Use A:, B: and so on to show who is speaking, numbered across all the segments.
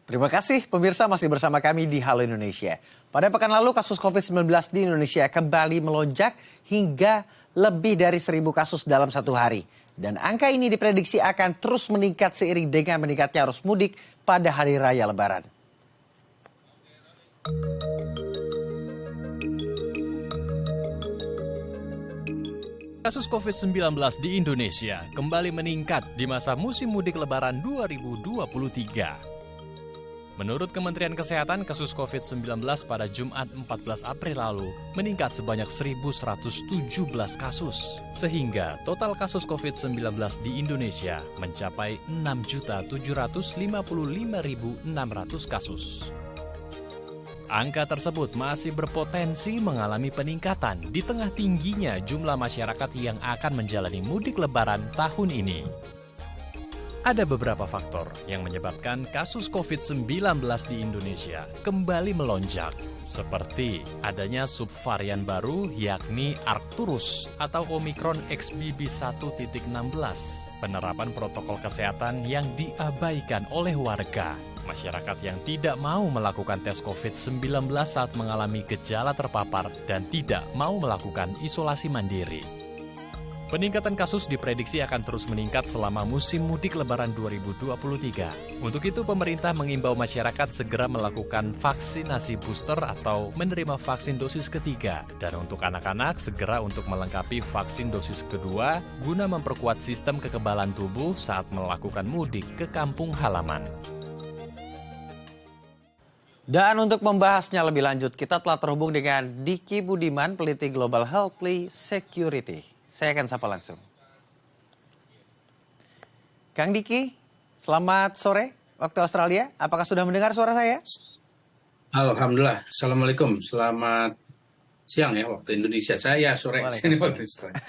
A: Terima kasih pemirsa masih bersama kami di Halo Indonesia. Pada pekan lalu kasus COVID-19 di Indonesia kembali melonjak hingga lebih dari 1.000 kasus dalam satu hari. Dan angka ini diprediksi akan terus meningkat seiring dengan meningkatnya arus mudik pada hari raya Lebaran.
B: Kasus COVID-19 di Indonesia kembali meningkat di masa musim mudik Lebaran 2023. Menurut Kementerian Kesehatan, kasus COVID-19 pada Jumat 14 April lalu meningkat sebanyak 1.117 kasus. Sehingga total kasus COVID-19 di Indonesia mencapai 6.755.600 kasus. Angka tersebut masih berpotensi mengalami peningkatan di tengah tingginya jumlah masyarakat yang akan menjalani mudik Lebaran tahun ini. Ada beberapa faktor yang menyebabkan kasus COVID-19 di Indonesia kembali melonjak, seperti adanya subvarian baru yakni Arcturus atau Omicron XBB 1.16, penerapan protokol kesehatan yang diabaikan oleh warga, masyarakat yang tidak mau melakukan tes COVID-19 saat mengalami gejala terpapar dan tidak mau melakukan isolasi mandiri. Peningkatan kasus diprediksi akan terus meningkat selama musim mudik Lebaran 2023. Untuk itu, pemerintah mengimbau masyarakat segera melakukan vaksinasi booster atau menerima vaksin dosis ketiga. Dan untuk anak-anak, segera untuk melengkapi vaksin dosis kedua guna memperkuat sistem kekebalan tubuh saat melakukan mudik ke kampung halaman.
A: Dan untuk membahasnya lebih lanjut, kita telah terhubung dengan Diki Budiman, peneliti Global Healthy Security. Saya akan sapa langsung. Kang Diki, selamat sore waktu Australia. Apakah sudah mendengar suara saya?
C: Alhamdulillah. Assalamualaikum. Selamat siang ya waktu Indonesia. Saya sore. Sini waktu Australia.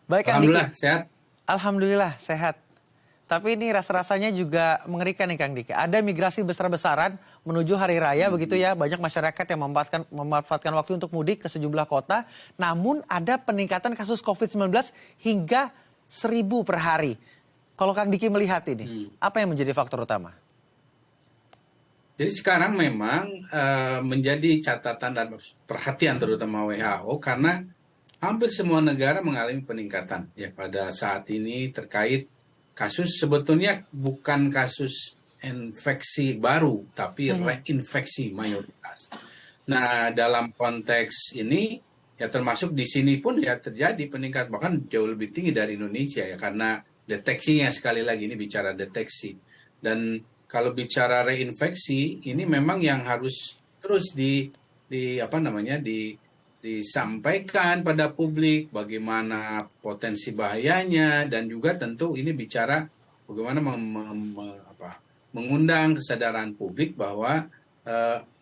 A: Baik, Kang
C: Alhamdulillah
A: Diki.
C: sehat.
A: Alhamdulillah sehat. Tapi ini rasa-rasanya juga mengerikan nih Kang Diki. Ada migrasi besar-besaran menuju hari raya begitu ya. Banyak masyarakat yang memanfaatkan waktu untuk mudik ke sejumlah kota. Namun ada peningkatan kasus COVID-19 hingga 1.000 per hari. Kalau Kang Diki melihat ini, apa yang menjadi faktor utama?
C: Jadi sekarang memang menjadi catatan dan perhatian terutama WHO karena hampir semua negara mengalami peningkatan ya pada saat ini terkait kasus sebetulnya bukan kasus infeksi baru, tapi reinfeksi mayoritas. Nah, dalam konteks ini, ya termasuk di sini pun ya terjadi peningkatan, bahkan jauh lebih tinggi dari Indonesia ya, karena deteksinya sekali lagi ini bicara deteksi. Dan kalau bicara reinfeksi, ini memang yang harus terus disampaikan pada publik bagaimana potensi bahayanya dan juga tentu ini bicara bagaimana mengundang kesadaran publik bahwa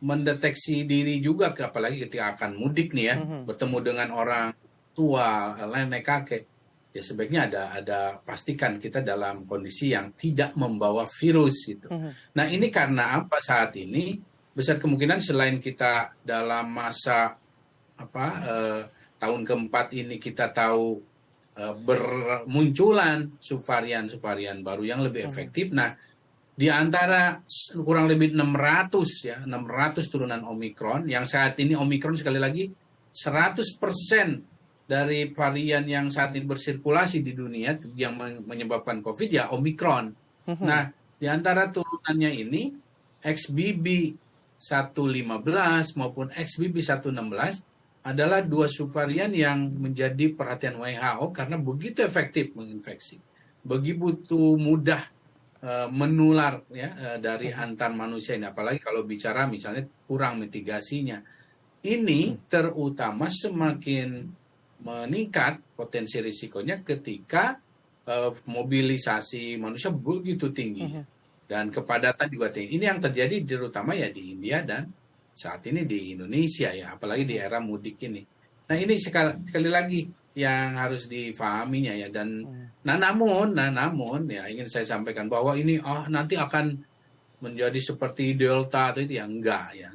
C: mendeteksi diri juga apalagi ketika akan mudik nih ya, bertemu dengan orang tua, nenek kakek, ya sebaiknya ada pastikan kita dalam kondisi yang tidak membawa virus itu. Nah, ini karena apa saat ini besar kemungkinan selain kita dalam masa tahun keempat ini kita tahu bermunculan subvarian baru yang lebih efektif. Nah, di antara kurang lebih 600 turunan Omicron yang saat ini Omicron sekali lagi 100% dari varian yang saat ini bersirkulasi di dunia yang menyebabkan COVID ya Omicron. Nah, di antara turunannya ini XBB 1.15 maupun XBB 1.16 adalah dua subvarian yang menjadi perhatian WHO karena begitu efektif menginfeksi, begitu mudah menular ya dari antar manusia ini, apalagi kalau bicara misalnya kurang mitigasinya. Ini terutama semakin meningkat potensi risikonya ketika mobilisasi manusia begitu tinggi dan kepadatan juga tinggi. Ini yang terjadi terutama ya di India dan saat ini di Indonesia ya, apalagi di era mudik ini. Nah, ini sekali lagi yang harus difahaminya ya. Dan namun ya ingin saya sampaikan bahwa ini nanti akan menjadi seperti Delta atau itu ya enggak ya.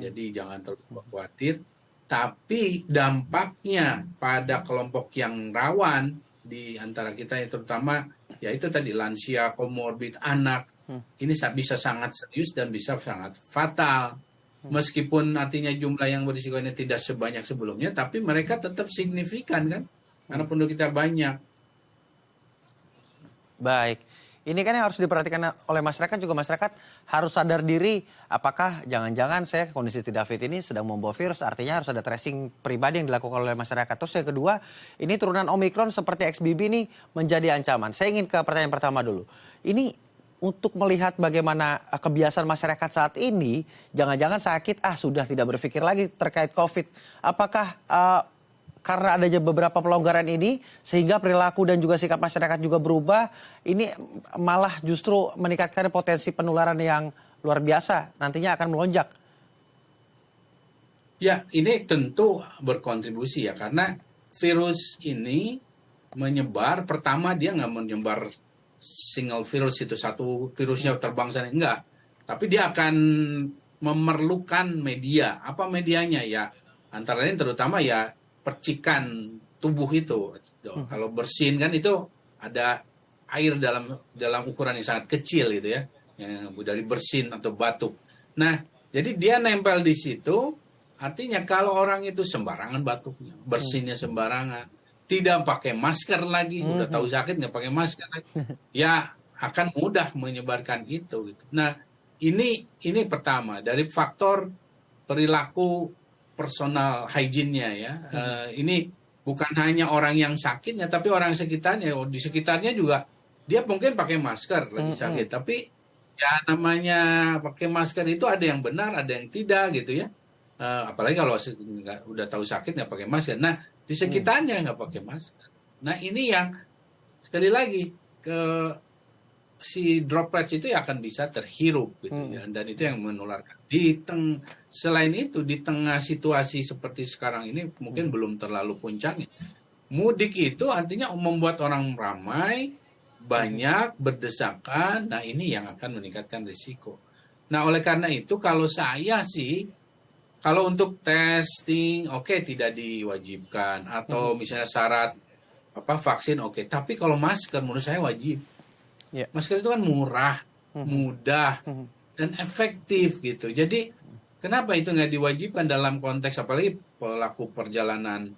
C: Jadi jangan terlalu khawatir. Tapi dampaknya pada kelompok yang rawan di antara kita yang terutama ya itu tadi lansia, komorbid, anak ini bisa sangat serius dan bisa sangat fatal. Meskipun artinya jumlah yang berisiko ini tidak sebanyak sebelumnya, tapi mereka tetap signifikan kan, karena penduduk kita banyak.
A: Baik. Ini kan yang harus diperhatikan oleh masyarakat, juga masyarakat harus sadar diri apakah jangan-jangan saya kondisi tidak fit ini sedang membawa virus, artinya harus ada tracing pribadi yang dilakukan oleh masyarakat. Terus yang kedua, ini turunan Omikron seperti XBB ini menjadi ancaman. Saya ingin ke pertanyaan pertama dulu. Ini untuk melihat bagaimana kebiasaan masyarakat saat ini, jangan-jangan sakit, sudah tidak berpikir lagi terkait COVID. Apakah karena adanya beberapa pelonggaran ini, sehingga perilaku dan juga sikap masyarakat juga berubah, ini malah justru meningkatkan potensi penularan yang luar biasa, nantinya akan melonjak.
C: Ya, ini tentu berkontribusi ya, karena virus ini menyebar, pertama dia nggak menyebar single virus itu, satu virusnya terbang sana, enggak. Tapi dia akan memerlukan media. Apa medianya ya? Antara lain terutama ya percikan tubuh itu. Kalau bersin kan itu ada air dalam ukuran yang sangat kecil gitu ya, yang dari bersin atau batuk. Nah, jadi dia nempel di situ. Artinya kalau orang itu sembarangan batuknya, bersinnya sembarangan, tidak pakai masker lagi, udah tahu sakit nggak pakai masker lagi, ya akan mudah menyebarkan itu. Gitu. Nah, ini pertama dari faktor perilaku personal hygiene-nya ya. Ini bukan hanya orang yang sakitnya, tapi orang sekitarnya. Di sekitarnya juga dia mungkin pakai masker lagi sakit, tapi ya namanya pakai masker itu ada yang benar, ada yang tidak gitu ya. Apalagi kalau udah tahu sakit nggak pakai masker. Nah, di sekitarnya nggak pakai masker. Nah, ini yang sekali lagi si droplets itu ya akan bisa terhirup gitu ya, dan itu yang menularkan. Selain itu di tengah situasi seperti sekarang ini mungkin belum terlalu puncaknya. Mudik itu artinya membuat orang ramai, banyak berdesakan. Nah, ini yang akan meningkatkan risiko. Nah, oleh karena itu kalau saya sih, kalau untuk testing, oke, tidak diwajibkan. Atau misalnya syarat vaksin, oke. Tapi kalau masker, menurut saya wajib.
A: Yeah.
C: Masker itu kan murah, mudah, dan efektif gitu. Jadi, kenapa itu nggak diwajibkan dalam konteks, apalagi pelaku perjalanan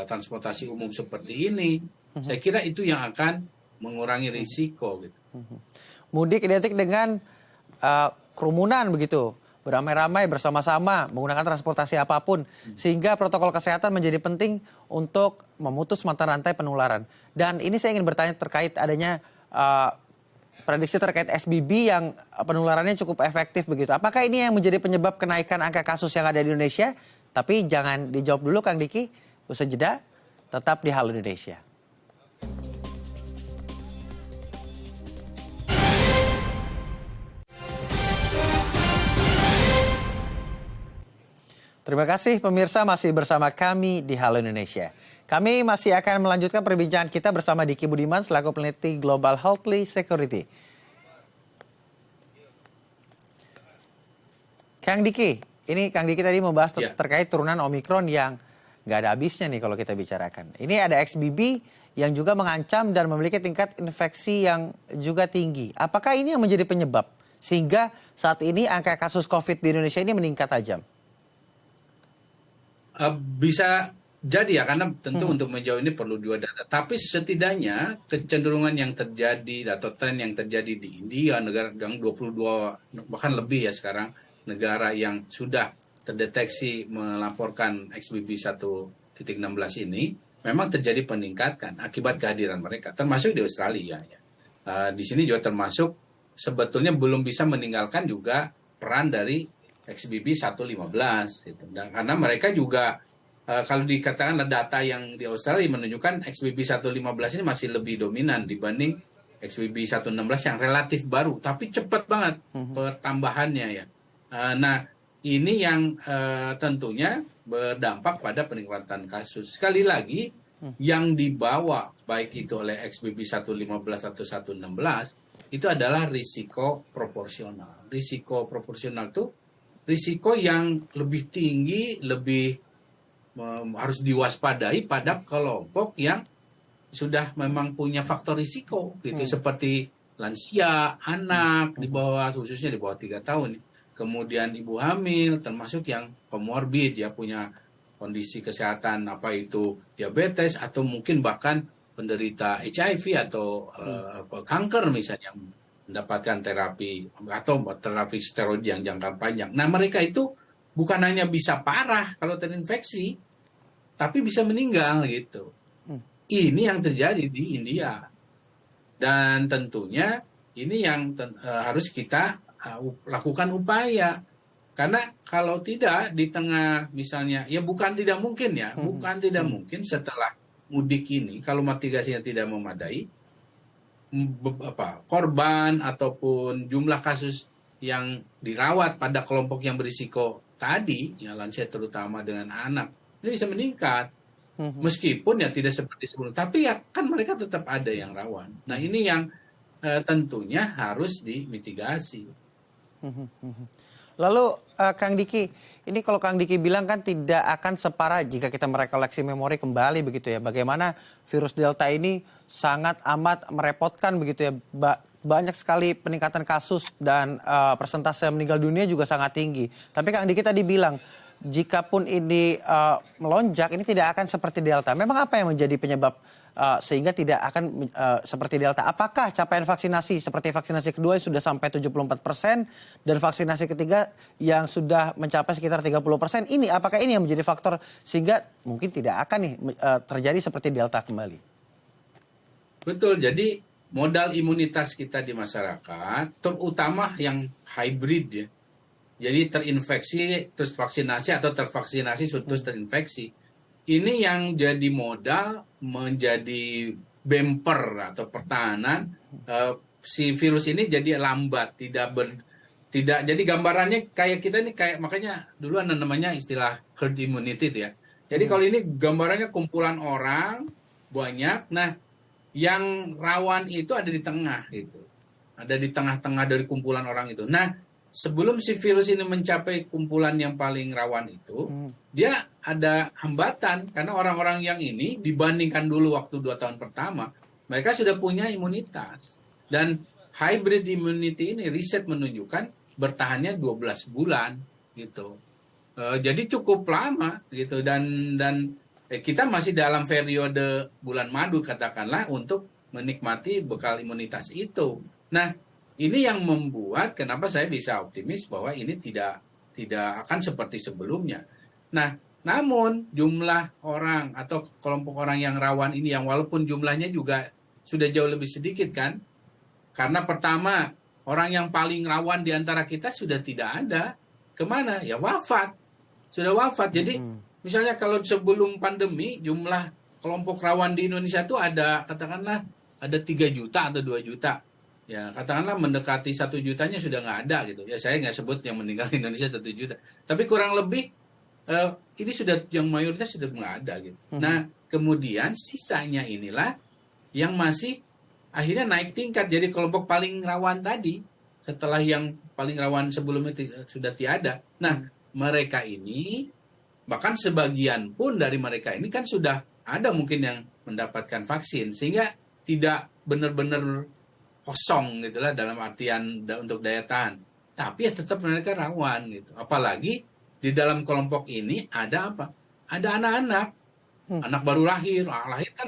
C: transportasi umum seperti ini? Saya kira itu yang akan mengurangi risiko. Gitu.
A: Mudik identik dengan kerumunan begitu. Beramai-ramai bersama-sama menggunakan transportasi apapun, sehingga protokol kesehatan menjadi penting untuk memutus mata rantai penularan. Dan ini saya ingin bertanya terkait adanya prediksi terkait SBB yang penularannya cukup efektif begitu. Apakah ini yang menjadi penyebab kenaikan angka kasus yang ada di Indonesia? Tapi jangan dijawab dulu Kang Diki, usai jeda, tetap di Halo Indonesia. Terima kasih pemirsa masih bersama kami di Halo Indonesia. Kami masih akan melanjutkan perbincangan kita bersama Diki Budiman selaku peneliti Global Healthly Security. Kang Diki, ini Kang Diki tadi membahas terkait turunan Omikron yang nggak ada habisnya nih kalau kita bicarakan. Ini ada XBB yang juga mengancam dan memiliki tingkat infeksi yang juga tinggi. Apakah ini yang menjadi penyebab sehingga saat ini angka kasus COVID di Indonesia ini meningkat tajam?
C: Bisa jadi ya, karena tentu untuk menjauh ini perlu dua data. Tapi setidaknya kecenderungan yang terjadi atau tren yang terjadi di India, negara yang 22 bahkan lebih ya sekarang, negara yang sudah terdeteksi melaporkan XBB 1.16 ini, memang terjadi peningkatan akibat kehadiran mereka, termasuk di Australia. Ya. Di sini juga termasuk sebetulnya belum bisa meninggalkan juga peran dari XBB 1.15 gitu. Dan karena mereka juga kalau dikatakan data yang di Australia menunjukkan XBB 1.15 ini masih lebih dominan dibanding XBB 1.16 yang relatif baru, tapi cepat banget pertambahannya ya. Nah, ini yang tentunya berdampak pada peningkatan kasus. Sekali lagi, yang dibawa baik itu oleh XBB 1.15 atau 1.16 itu adalah risiko proporsional. Risiko proporsional itu risiko yang lebih tinggi, harus diwaspadai pada kelompok yang sudah memang punya faktor risiko gitu, seperti lansia, anak di bawah, khususnya di bawah 3 tahun. Kemudian ibu hamil, termasuk yang komorbid, ya punya kondisi kesehatan apa itu diabetes atau mungkin bahkan penderita HIV atau kanker misalnya yang mendapatkan terapi atau terapi steroid yang jangka panjang. Nah, mereka itu bukan hanya bisa parah kalau terinfeksi, tapi bisa meninggal gitu. Ini yang terjadi di India. Dan tentunya ini yang harus kita lakukan upaya. Karena kalau tidak di tengah misalnya, ya bukan tidak mungkin ya, bukan tidak mungkin setelah mudik ini, kalau mitigasinya tidak memadai, korban ataupun jumlah kasus yang dirawat pada kelompok yang berisiko tadi, ya lansia terutama dengan anak, ini bisa meningkat. Meskipun ya tidak seperti sebelum, tapi ya kan mereka tetap ada yang rawan. Nah ini yang tentunya harus dimitigasi.
A: Lalu Kang Diki, ini kalau Kang Diki bilang kan tidak akan separah jika kita merekoleksi memori kembali begitu ya. Bagaimana virus Delta ini sangat amat merepotkan begitu ya. Banyak sekali peningkatan kasus dan persentase meninggal dunia juga sangat tinggi. Tapi Kang Diki tadi bilang, jikapun ini melonjak, ini tidak akan seperti Delta. Memang apa yang menjadi penyebab sehingga tidak akan seperti Delta? Apakah capaian vaksinasi seperti vaksinasi kedua yang sudah sampai 74% dan vaksinasi ketiga yang sudah mencapai sekitar 30%? Apakah ini yang menjadi faktor sehingga mungkin tidak akan nih terjadi seperti Delta kembali?
C: Betul, jadi modal imunitas kita di masyarakat, terutama yang hybrid ya. Jadi terinfeksi terus vaksinasi atau tervaksinasi terus terinfeksi. Ini yang jadi modal menjadi bumper atau pertahanan si virus ini jadi lambat, tidak jadi gambarannya kayak kita ini kayak makanya dulu ada namanya istilah herd immunity ya. Jadi kalau ini gambarannya kumpulan orang banyak, nah yang rawan itu ada di tengah itu. Ada di tengah-tengah dari kumpulan orang itu. Nah, sebelum si virus ini mencapai kumpulan yang paling rawan itu, dia ada hambatan karena orang-orang yang ini dibandingkan dulu waktu 2 tahun pertama, mereka sudah punya imunitas. Dan hybrid immunity ini riset menunjukkan bertahannya 12 bulan gitu. Jadi cukup lama gitu dan kita masih dalam periode bulan madu katakanlah untuk menikmati bekal imunitas itu. Nah, ini yang membuat kenapa saya bisa optimis bahwa ini tidak akan seperti sebelumnya. Nah, namun jumlah orang atau kelompok orang yang rawan ini yang walaupun jumlahnya juga sudah jauh lebih sedikit kan, karena pertama orang yang paling rawan di antara kita sudah tidak ada, kemana? Ya wafat, sudah wafat. Jadi misalnya kalau sebelum pandemi jumlah kelompok rawan di Indonesia itu ada katakanlah ada 3 juta atau 2 juta. Ya katakanlah mendekati 1 jutanya sudah nggak ada gitu. Ya saya nggak sebut yang meninggal di Indonesia 1 juta. Tapi kurang lebih ini sudah yang mayoritas sudah nggak ada gitu. Nah kemudian sisanya inilah yang masih akhirnya naik tingkat jadi kelompok paling rawan tadi setelah yang paling rawan sebelumnya sudah tiada. Nah mereka ini bahkan sebagian pun dari mereka ini kan sudah ada mungkin yang mendapatkan vaksin sehingga tidak benar-benar kosong gitulah dalam artian untuk daya tahan. Tapi ya tetap mereka rawan gitu. Apalagi di dalam kelompok ini ada apa? Ada anak-anak. Anak baru lahir. Lahir kan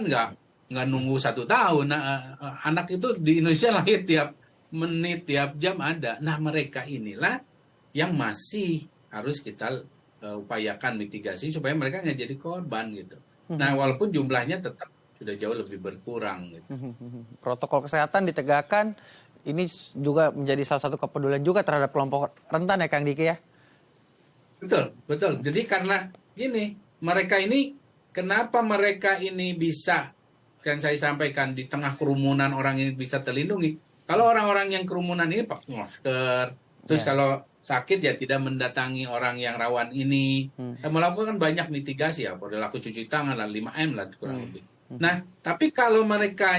C: nggak nunggu 1 tahun. Nah, anak itu di Indonesia lahir tiap menit, tiap jam ada. Nah mereka inilah yang masih harus kita upayakan mitigasi supaya mereka nggak jadi korban gitu. Nah walaupun jumlahnya tetap sudah jauh lebih berkurang gitu.
A: Protokol kesehatan ditegakkan, ini juga menjadi salah satu kepedulian juga terhadap kelompok rentan ya Kang Diki ya? Betul. Jadi karena gini, kenapa mereka ini bisa, yang saya sampaikan, di tengah kerumunan orang ini bisa terlindungi. Kalau orang-orang yang kerumunan ini pakai masker, terus kalau sakit ya tidak mendatangi orang yang rawan ini, melakukan banyak mitigasi ya, perilaku cuci tangan lah, 5M lah kurang lebih. Nah, tapi kalau mereka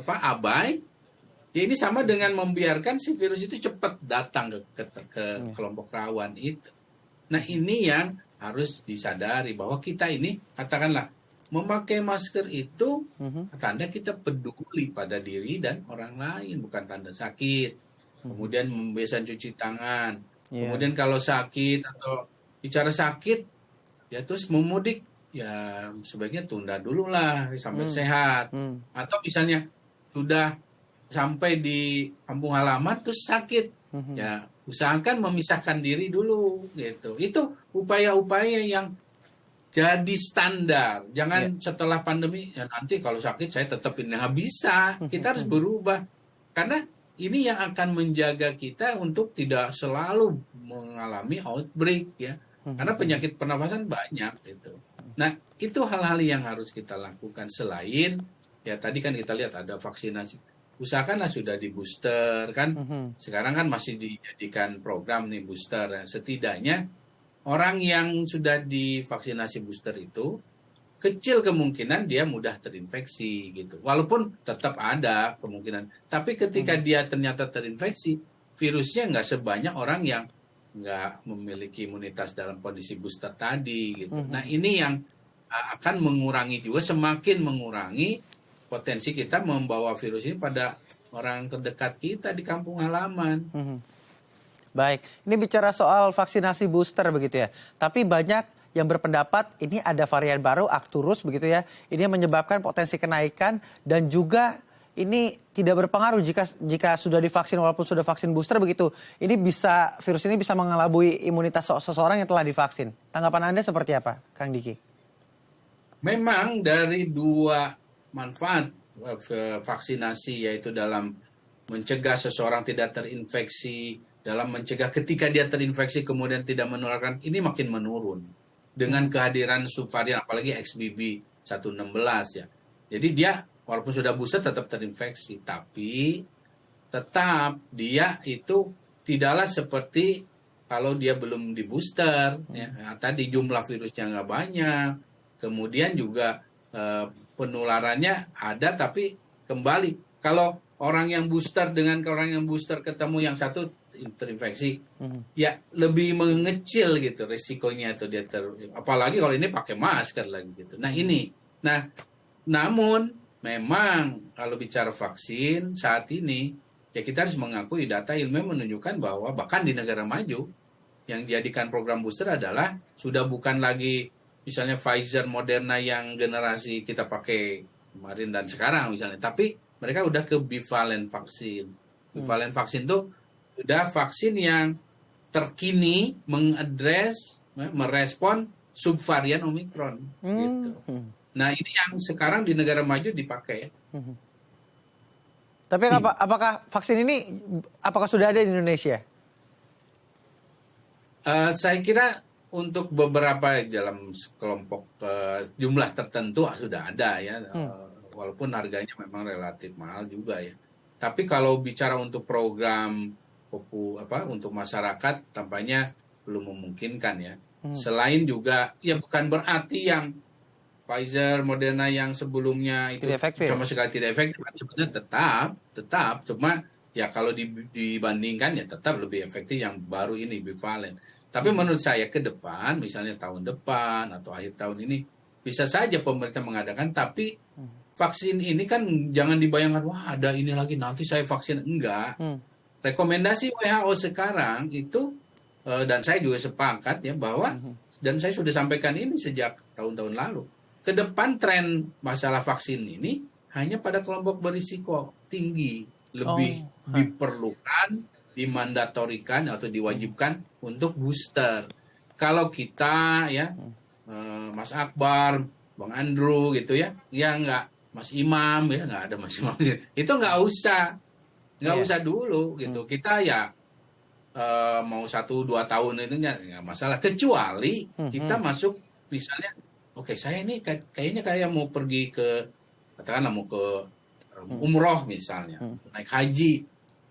A: abai, ya ini sama dengan membiarkan si virus itu cepat datang ke kelompok rawan itu. Nah, ini yang harus disadari bahwa kita ini katakanlah
C: memakai masker itu
A: Mhm.
C: tanda kita peduli pada diri dan orang lain, bukan tanda sakit. Kemudian membiasakan cuci tangan.
A: Iya.
C: Kemudian kalau sakit atau bicara sakit, ya terus mau mudik, ya sebaiknya tunda dulu lah sampai
A: Hmm.
C: sehat.
A: Hmm.
C: Atau misalnya sudah sampai di kampung halaman terus sakit,
A: Mhm.
C: ya usahakan memisahkan diri dulu gitu. Itu upaya-upaya yang jadi standar.
A: Iya.
C: Jangan setelah pandemi, ya nanti kalau sakit saya tetap ini. Nggak bisa. Kita harus berubah. Karena ini yang akan menjaga kita untuk tidak selalu mengalami outbreak ya. Karena penyakit pernafasan banyak gitu. Nah, itu hal-hal yang harus kita lakukan selain ya tadi kan kita lihat ada vaksinasi. Usahakanlah sudah di booster kan.
A: Mhm.
C: Sekarang kan masih dijadikan program nih booster. Ya. Setidaknya orang yang sudah divaksinasi booster itu kecil kemungkinan dia mudah terinfeksi gitu. Walaupun tetap ada kemungkinan. Tapi ketika dia ternyata terinfeksi, virusnya nggak sebanyak orang yang nggak memiliki imunitas dalam kondisi booster tadi gitu. Nah ini yang akan mengurangi juga, semakin mengurangi potensi kita membawa virus ini pada orang terdekat kita di kampung halaman.
A: Mhm. Baik, ini bicara soal vaksinasi booster begitu ya. Tapi banyak yang berpendapat ini ada varian baru Arcturus begitu ya. Ini yang menyebabkan potensi kenaikan dan juga ini tidak berpengaruh jika sudah divaksin walaupun sudah vaksin booster begitu. Ini bisa virus ini bisa mengelabui imunitas seseorang yang telah divaksin. Tanggapan Anda seperti apa, Kang Diki?
C: Memang dari dua manfaat vaksinasi yaitu dalam mencegah seseorang tidak terinfeksi, dalam mencegah ketika dia terinfeksi kemudian tidak menularkan, ini makin menurun dengan kehadiran subvarian apalagi XBB 116 ya. Jadi dia walaupun sudah booster tetap terinfeksi, tapi tetap dia itu tidaklah seperti kalau dia belum di booster ya. Tadi jumlah virusnya nggak banyak, kemudian juga penularannya ada tapi kembali kalau orang yang booster dengan orang yang booster ketemu yang satu terinfeksi, ya lebih mengecil gitu resikonya itu dia apalagi kalau ini pakai masker lagi gitu. Nah ini, namun memang kalau bicara vaksin saat ini ya kita harus mengakui data ilmiah menunjukkan bahwa bahkan di negara maju yang dijadikan program booster adalah sudah bukan lagi misalnya Pfizer, Moderna yang generasi kita pakai kemarin dan sekarang misalnya, tapi mereka udah ke bivalent vaksin. Bivalent vaksin itu sudah vaksin yang terkini mengadres, merespon subvarian Omicron gitu. Nah ini yang sekarang di negara maju dipakai.
A: Tapi apakah vaksin ini apakah sudah ada di Indonesia?
C: Saya kira untuk beberapa dalam kelompok jumlah tertentu sudah ada ya, walaupun harganya memang relatif mahal juga ya. Tapi kalau bicara untuk program untuk masyarakat tampaknya belum memungkinkan ya. Selain juga ya bukan berarti yang Pfizer, Moderna yang sebelumnya itu sama sekali tidak efektif. Sebenarnya tetap cuma ya kalau dibandingkan ya tetap lebih efektif yang baru ini bivalent. Tapi menurut saya ke depan, misalnya tahun depan atau akhir tahun ini, bisa saja pemerintah mengadakan, tapi vaksin ini kan jangan dibayangkan, wah ada ini lagi, nanti saya vaksin. Enggak. Rekomendasi WHO sekarang itu, dan saya juga sepakat ya bahwa, dan saya sudah sampaikan ini sejak tahun-tahun lalu, ke depan tren masalah vaksin ini hanya pada kelompok berisiko tinggi, lebih diperlukan, dimandatorikan atau diwajibkan untuk booster. Kalau kita ya Mas Akbar, Bang Andrew gitu ya nggak Mas Imam ya nggak ada Mas Imam itu nggak usah dulu gitu. Kita ya mau 1-2 tahun itu nggak masalah, kecuali kita masuk misalnya oke, saya ini kayaknya kayak mau pergi ke katakanlah mau ke umroh misalnya, naik haji.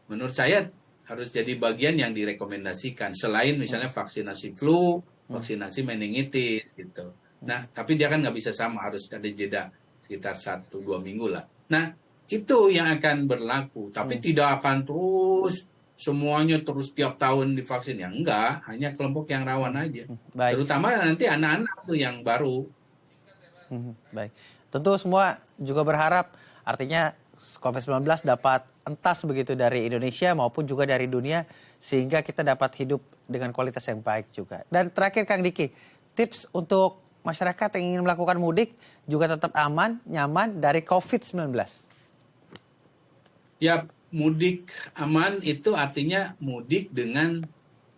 C: Menurut saya harus jadi bagian yang direkomendasikan selain misalnya vaksinasi flu, vaksinasi meningitis gitu. Nah, tapi dia kan nggak bisa sama, harus ada jeda sekitar 1-2 minggu lah. Nah, itu yang akan berlaku. Tapi tidak akan semuanya terus tiap tahun divaksin. Ya enggak, hanya kelompok yang rawan aja.
A: Baik.
C: Terutama nanti anak-anak tuh yang baru.
A: Baik, tentu semua juga berharap artinya COVID-19 dapat entas begitu dari Indonesia maupun juga dari dunia sehingga kita dapat hidup dengan kualitas yang baik juga. Dan terakhir Kang Diki, tips untuk masyarakat yang ingin melakukan mudik juga tetap aman, nyaman dari COVID-19.
C: Ya, mudik aman itu artinya mudik dengan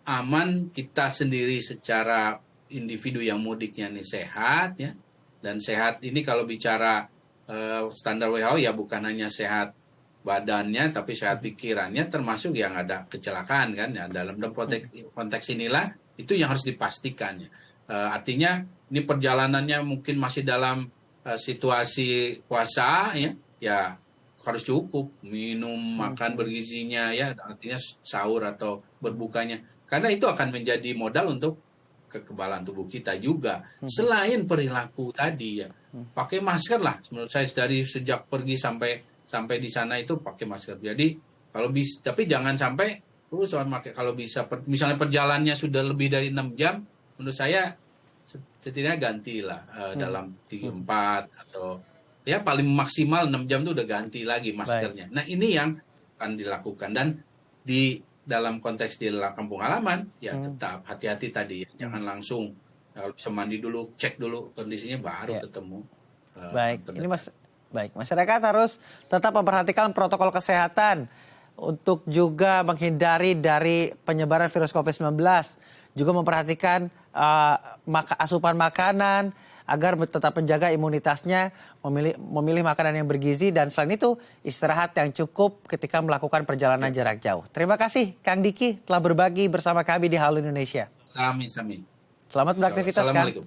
C: aman kita sendiri secara individu yang mudiknya nih sehat ya. Dan sehat ini kalau bicara standar WHO ya bukan hanya sehat badannya tapi sehat pikirannya, termasuk yang ada kecelakaan kan ya. Dalam konteks inilah itu yang harus dipastikan ya. Artinya ini perjalanannya mungkin masih dalam situasi puasa ya harus cukup minum makan bergizinya ya, artinya sahur atau berbukanya, karena itu akan menjadi modal untuk kekebalan tubuh kita juga. Selain perilaku tadi ya, pakai masker lah. Menurut saya dari sejak pergi sampai di sana itu pakai masker. Jadi kalau bisa, tapi jangan sampai terus pakai. Kalau bisa, misalnya perjalanannya sudah lebih dari 6 jam, menurut saya setidaknya gantilah dalam 3-4 atau ya paling maksimal 6 jam itu udah ganti lagi maskernya. Baik. Nah ini yang akan dilakukan, dan di dalam konteks di kampung halaman ya tetap hati-hati tadi ya. Jangan langsung kalau bisa mandi dulu, cek dulu kondisinya baru ketemu.
A: Baik, ini masyarakat harus tetap memperhatikan protokol kesehatan untuk juga menghindari dari penyebaran virus COVID-19, juga memperhatikan asupan makanan agar tetap menjaga imunitasnya, memilih makanan yang bergizi, dan selain itu istirahat yang cukup ketika melakukan perjalanan jarak jauh. Terima kasih Kang Diki telah berbagi bersama kami di Halo Indonesia.
C: Sami-sami.
A: Selamat beraktivitas Kang.
C: Assalamualaikum.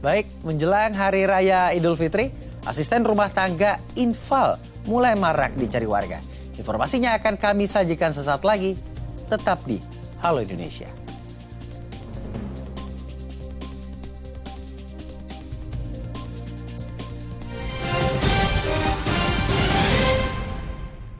A: Baik, menjelang Hari Raya Idul Fitri, asisten rumah tangga infal mulai marak dicari warga. Informasinya akan kami sajikan sesaat lagi, tetap di Halo Indonesia.